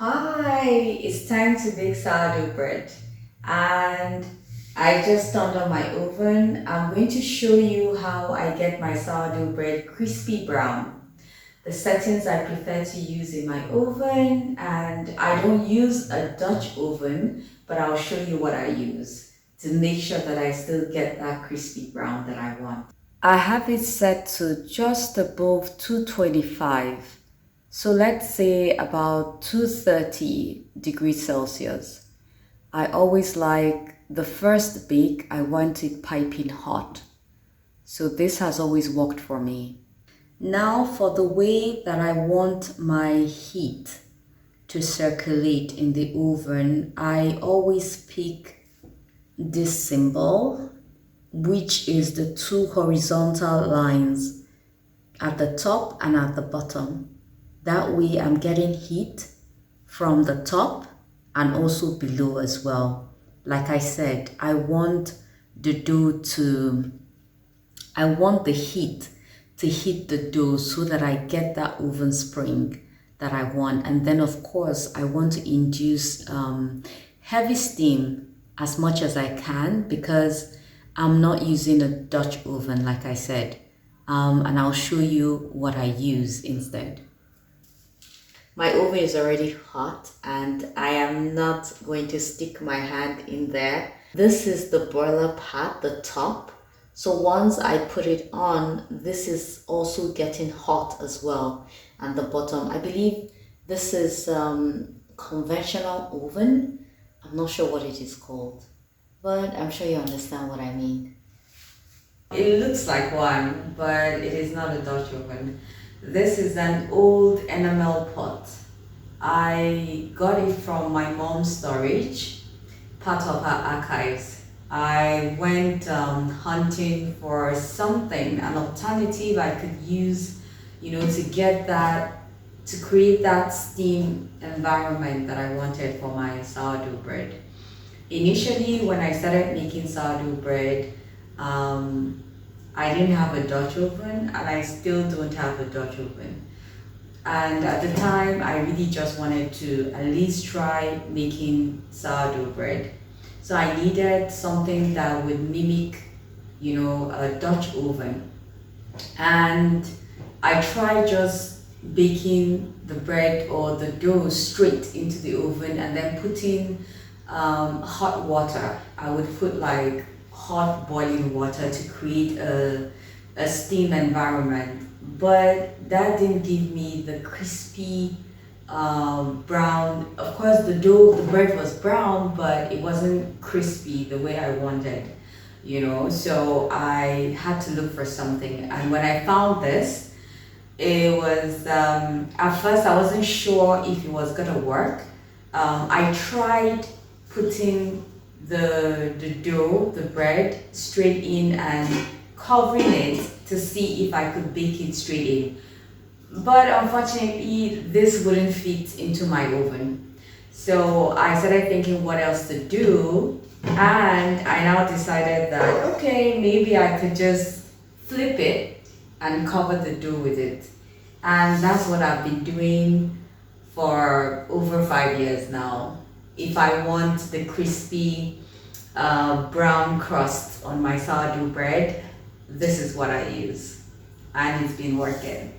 Hi, it's time to bake sourdough bread. And I just turned on my oven. I'm going to show you how I get my sourdough bread crispy brown. The settings I prefer to use in my oven, and I don't use a Dutch oven, but I'll show you what I use to make sure that I still get that crispy brown that I want. I have it set to just above 225. So let's say about 230 degrees Celsius. I always like the first bake, I want it piping hot. So this has always worked for me. Now for the way that I want my heat to circulate in the oven, I always pick this symbol, which is the two horizontal lines at the top and at the bottom. That way I'm getting heat from the top and also below as well. Like I said, I want the heat to hit the dough so that I get that oven spring that I want. And then of course, I want to induce heavy steam as much as I can because I'm not using a Dutch oven, like I said. And I'll show you what I use instead. My oven is already hot and I am not going to stick my hand in there. This is the boiler part, the top. So once I put it on, this is also getting hot as well. And the bottom, I believe this is conventional oven. I'm not sure what it is called, but I'm sure you understand what I mean. It looks like one, but it is not a Dutch oven. This is an old enamel pot. I got it from my mom's storage, part of her archives. I went hunting for something, an alternative I could use, to get that, to create that steam environment that I wanted for my sourdough bread. Initially, when I started making sourdough bread, I didn't have a Dutch oven and I still don't have a Dutch oven. And at the time, I really just wanted to at least try making sourdough bread. So I needed something that would mimic, a Dutch oven. And I tried just baking the bread or the dough straight into the oven and then putting hot water. I would put like hot boiling water to create a steam environment, but that didn't give me the crispy brown. Of course the bread was brown, but it wasn't crispy the way I wanted, so I had to look for something. And when I found this, it was at first I wasn't sure if it was gonna work. I tried putting the dough, the bread, straight in and covering it to see if I could bake it straight in. But unfortunately, this wouldn't fit into my oven. So I started thinking what else to do, and I now decided that, okay, maybe I could just flip it and cover the dough with it. And that's what I've been doing for over 5 years now. If I want the crispy brown crust on my sourdough bread, this is what I use, and it's been working.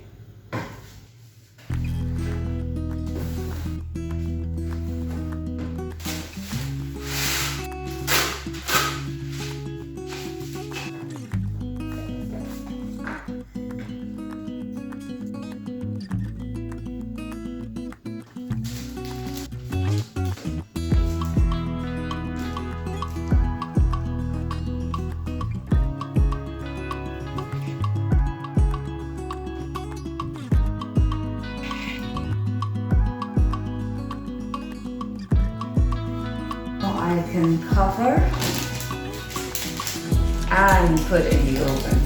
I can cover and put in the oven.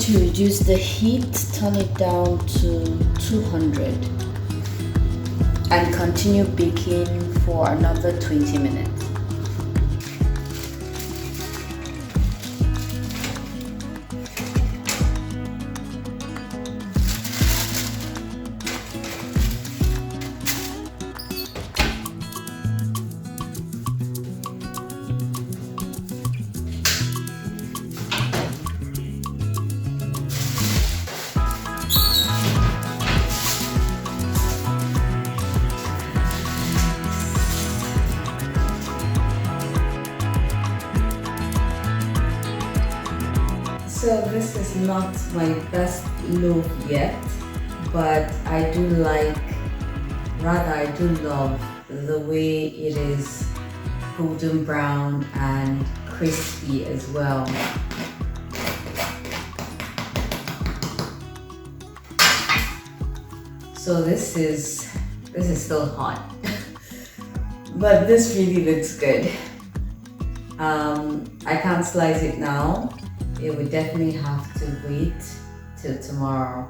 to reduce the heat, turn it down to 200 and continue baking for another 20 minutes. So this is not my best loaf yet, but I do love the way it is golden brown and crispy as well. So this is still hot, but this really looks good. I can't slice it now. It would definitely have to wait till tomorrow.